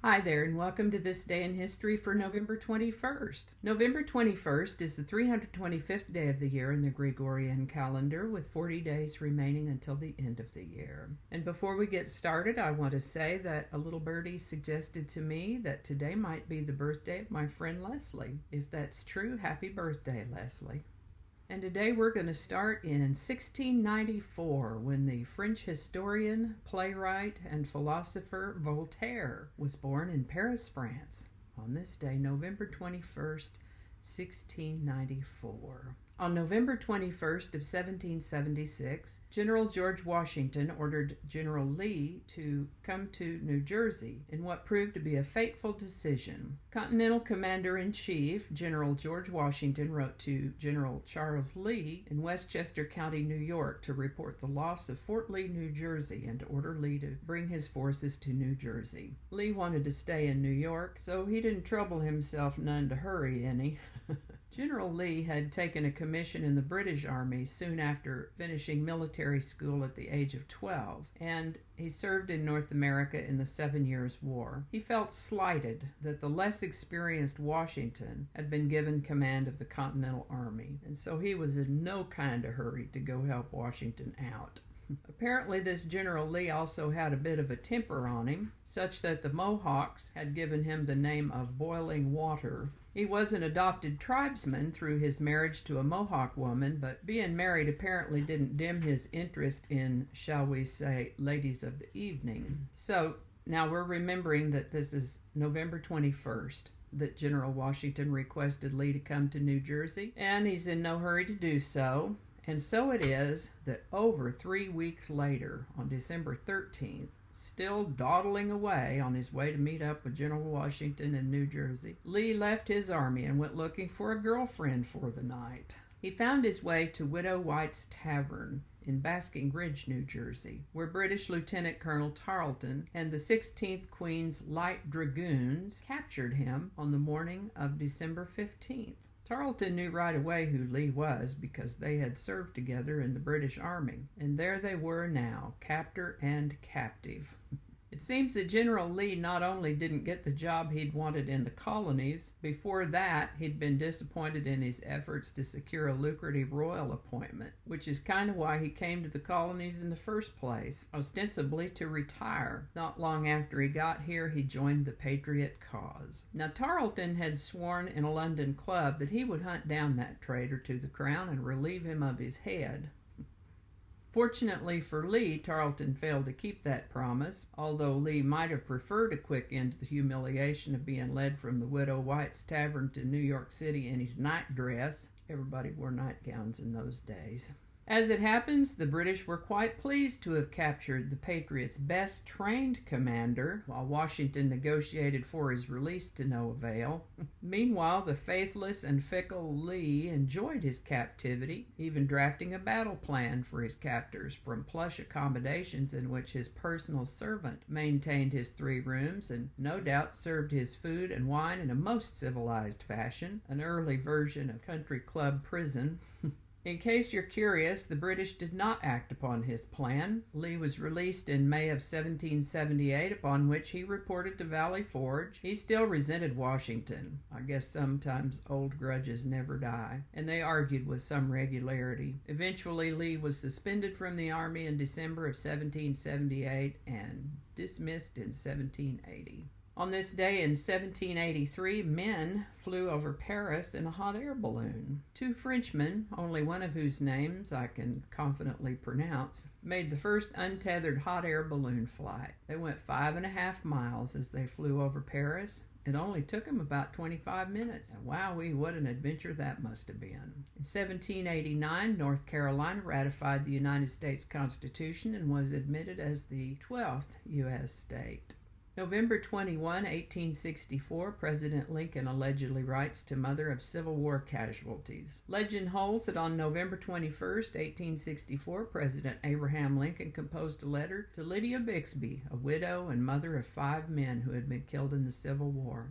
Hi there, and welcome to this day in history for November 21st. November 21st is the 325th day of the year in the Gregorian calendar, with 40 days remaining until the end of the year. And before we get started, I want to say that a little birdie suggested to me that today might be the birthday of my friend Leslie. If that's true, happy birthday, Leslie. And today we're going to start in 1694 when the French historian, playwright, and philosopher Voltaire was born in Paris, France. On this day, November 21st, 1694. On November 21st of 1776, General George Washington ordered General Lee to come to New Jersey in what proved to be a fateful decision. Continental Commander-in-Chief General George Washington wrote to General Charles Lee in Westchester County, New York, to report the loss of Fort Lee, New Jersey, and to order Lee to bring his forces to New Jersey. Lee wanted to stay in New York, so he didn't trouble himself none to hurry any. General Lee had taken a commission in the British Army soon after finishing military school at the age of 12, and he served in North America in the 7 Years' War. He felt slighted that the less experienced Washington had been given command of the Continental Army, and so he was in no kind of hurry to go help Washington out. Apparently, this General Lee also had a bit of a temper on him, such that the Mohawks had given him the name of Boiling Water. He was an adopted tribesman through his marriage to a Mohawk woman, but being married apparently didn't dim his interest in, shall we say, ladies of the evening. So now we're remembering that this is November 21st. That General Washington requested Lee to come to New Jersey, and he's in no hurry to do so. And so it is that over 3 weeks later, on December 13th, still dawdling away on his way to meet up with General Washington in New Jersey, Lee left his army and went looking for a girlfriend for the night. He found his way to Widow White's Tavern in Basking Ridge, New Jersey, where British Lieutenant Colonel Tarleton and the 16th Queen's Light Dragoons captured him on the morning of December 15th. Tarleton knew right away who Lee was because they had served together in the British Army, and there they were now, captor and captive. It seems that General Lee not only didn't get the job he'd wanted in the colonies, before that he'd been disappointed in his efforts to secure a lucrative royal appointment, which is kind of why he came to the colonies in the first place, ostensibly to retire. Not long after he got here, he joined the Patriot cause. Now, Tarleton had sworn in a London club that he would hunt down that traitor to the crown and relieve him of his head. Fortunately for Lee, Tarleton failed to keep that promise, although Lee might have preferred a quick end to the humiliation of being led from the Widow White's Tavern to New York City in his nightdress. Everybody wore nightgowns in those days. As it happens, the British were quite pleased to have captured the Patriots' best trained commander, while Washington negotiated for his release to no avail. Meanwhile, the faithless and fickle Lee enjoyed his captivity, even drafting a battle plan for his captors from plush accommodations in which his personal servant maintained his 3 rooms and no doubt served his food and wine in a most civilized fashion, an early version of country club prison. In case you're curious, the British did not act upon his plan. Lee was released in May of 1778, upon which he reported to Valley Forge. He still resented Washington. I guess sometimes old grudges never die. And they argued with some regularity. Eventually, Lee was suspended from the army in December of 1778 and dismissed in 1780. On this day in 1783, men flew over Paris in a hot air balloon. 2 Frenchmen, only one of whose names I can confidently pronounce, made the first untethered hot air balloon flight. They went 5.5 miles as they flew over Paris. It only took them about 25 minutes. Wowee, what an adventure that must have been. In 1789, North Carolina ratified the United States Constitution and was admitted as the 12th U.S. state. November 21, 1864, President Lincoln allegedly writes to mother of Civil War casualties. Legend holds that on November 21, 1864, President Abraham Lincoln composed a letter to Lydia Bixby, a widow and mother of 5 men who had been killed in the Civil War.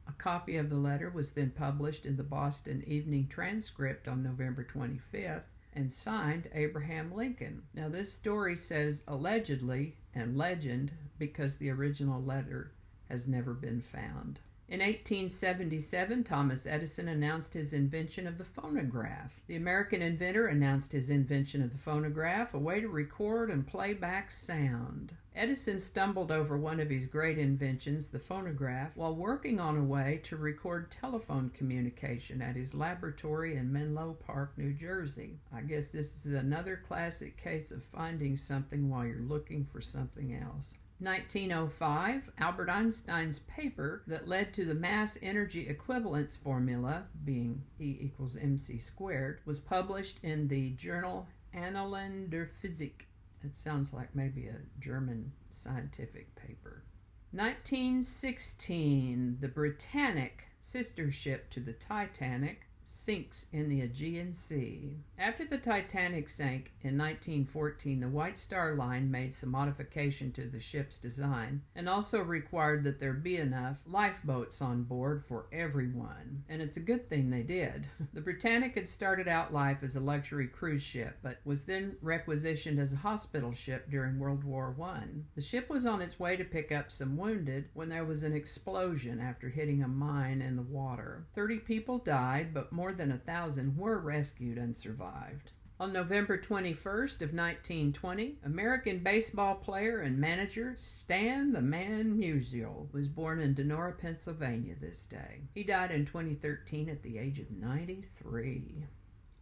A copy of the letter was then published in the Boston Evening Transcript on November 25th, and signed Abraham Lincoln. Now, this story says allegedly and legend because the original letter has never been found. In 1877, Thomas Edison announced his invention of the phonograph. The American inventor announced his invention of the phonograph, a way to record and play back sound. Edison stumbled over one of his great inventions, the phonograph, while working on a way to record telephone communication at his laboratory in Menlo Park, New Jersey. I guess this is another classic case of finding something while you're looking for something else. 1905, Albert Einstein's paper that led to the mass energy equivalence formula, being E equals mc squared, was published in the journal Annalen der Physik. It sounds like maybe a German scientific paper. 1916, the Britannic, sister ship to the Titanic, sinks in the Aegean Sea. After the Titanic sank in 1914, the White Star Line made some modification to the ship's design and also required that there be enough lifeboats on board for everyone. And it's a good thing they did. The Britannic had started out life as a luxury cruise ship, but was then requisitioned as a hospital ship during World War I. The ship was on its way to pick up some wounded when there was an explosion after hitting a mine in the water. 30 people died, but more than 1,000 were rescued and survived. On November 21st of 1920, American baseball player and manager Stan the Man Musial was born in Donora, Pennsylvania this day. He died in 2013 at the age of 93.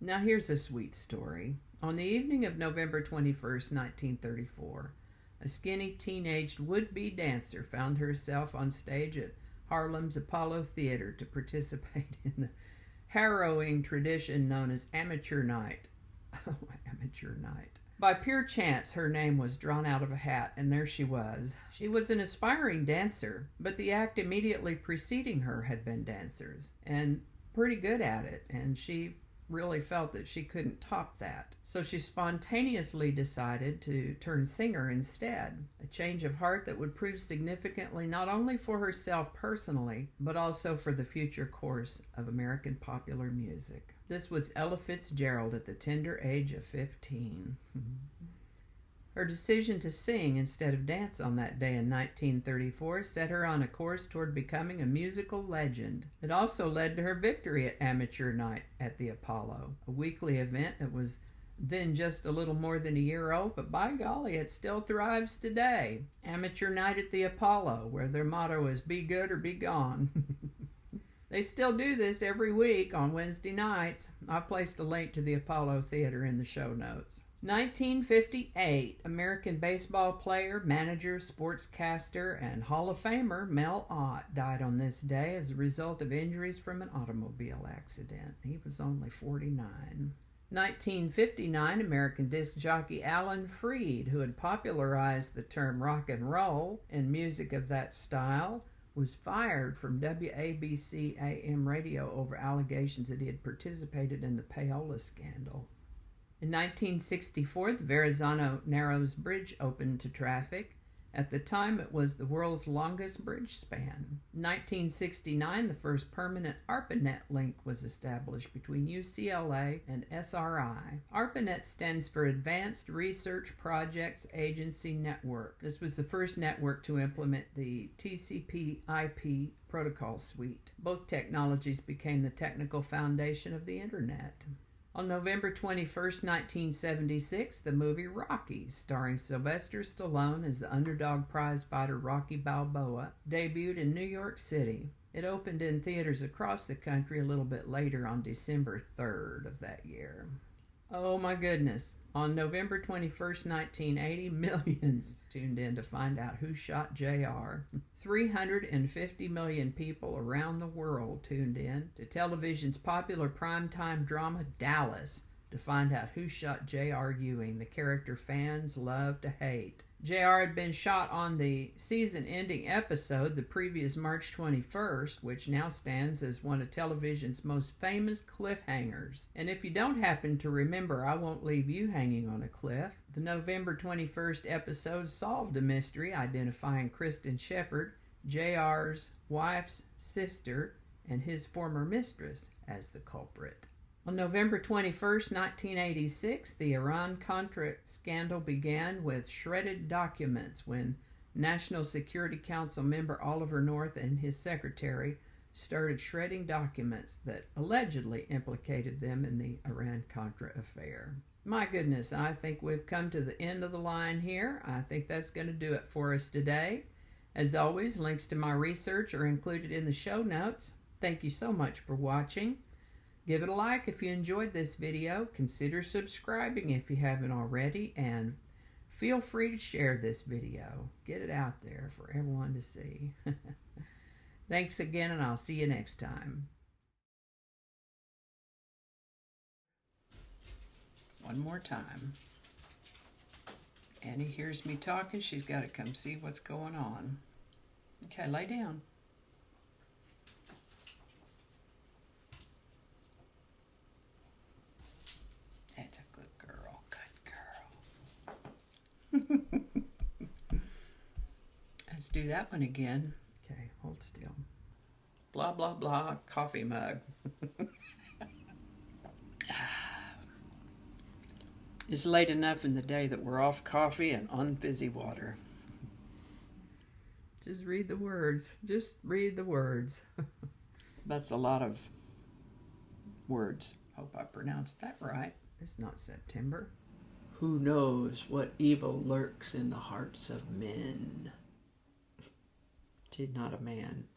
Now here's a sweet story. On the evening of November 21st, 1934, a skinny teenaged would-be dancer found herself on stage at Harlem's Apollo Theater to participate in the harrowing tradition known as amateur night. Oh, amateur night. By pure chance, her name was drawn out of a hat, and there she was. She was an aspiring dancer, but the act immediately preceding her had been dancers, and pretty good at it, and she really felt that she couldn't top that. So she spontaneously decided to turn singer instead, a change of heart that would prove significantly not only for herself personally, but also for the future course of American popular music. This was Ella Fitzgerald at the tender age of 15. Her decision to sing instead of dance on that day in 1934 set her on a course toward becoming a musical legend. It also led to her victory at Amateur Night at the Apollo, a weekly event that was then just a little more than a year old, but by golly, it still thrives today. Amateur Night at the Apollo, where their motto is be good or be gone. They still do this every week on Wednesday nights. I've placed a link to the Apollo Theater in the show notes. 1958, American baseball player, manager, sportscaster, and Hall of Famer Mel Ott died on this day as a result of injuries from an automobile accident. He was only 49. 1959, American disc jockey Alan Freed, who had popularized the term rock and roll and music of that style, was fired from WABC AM radio over allegations that he had participated in the payola scandal. In 1964, the Verrazano-Narrows Bridge opened to traffic. At the time, it was the world's longest bridge span. In 1969, the first permanent ARPANET link was established between UCLA and SRI. ARPANET stands for Advanced Research Projects Agency Network. This was the first network to implement the TCP/IP protocol suite. Both technologies became the technical foundation of the Internet. On November 21st, 1976, the movie Rocky, starring Sylvester Stallone as the underdog prize fighter Rocky Balboa, debuted in New York City. It opened in theaters across the country a little bit later on December 3rd of that year. Oh my goodness. On November 21st, 1980, millions tuned in to find out who shot J.R. 350 million people around the world tuned in to television's popular primetime drama Dallas to find out who shot J.R. Ewing, the character fans love to hate. J.R. had been shot on the season-ending episode the previous March 21st, which now stands as one of television's most famous cliffhangers. And if you don't happen to remember, I won't leave you hanging on a cliff. The November 21st episode solved a mystery identifying Kristen Shepard, J.R.'s wife's sister, and his former mistress as the culprit. On November 21st, 1986, the Iran-Contra scandal began with shredded documents when National Security Council member Oliver North and his secretary started shredding documents that allegedly implicated them in the Iran-Contra affair. My goodness, I think we've come to the end of the line here. I think that's going to do it for us today. As always, links to my research are included in the show notes. Thank you so much for watching. Give it a like if you enjoyed this video. Consider subscribing if you haven't already, and feel free to share this video. Get it out there for everyone to see. Thanks again, and I'll see you next time. One more time. Annie hears me talking. She's got to come see what's going on. Okay, lay down. That's a good girl. Good girl. Let's do that one again. Okay, hold still. Blah, blah, blah, coffee mug. It's late enough in the day that we're off coffee and on fizzy water. Just read the words. Just read the words. That's a lot of words. Hope I pronounced that right. It's not September. Who knows what evil lurks in the hearts of men? She's not a man.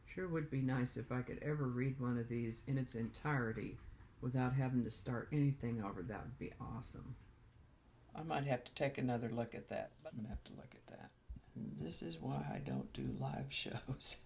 Sure would be nice if I could ever read one of these in its entirety without having to start anything over. That would be awesome. I might have to take another look at that. I'm going to have to look at that. This is why I don't do live shows.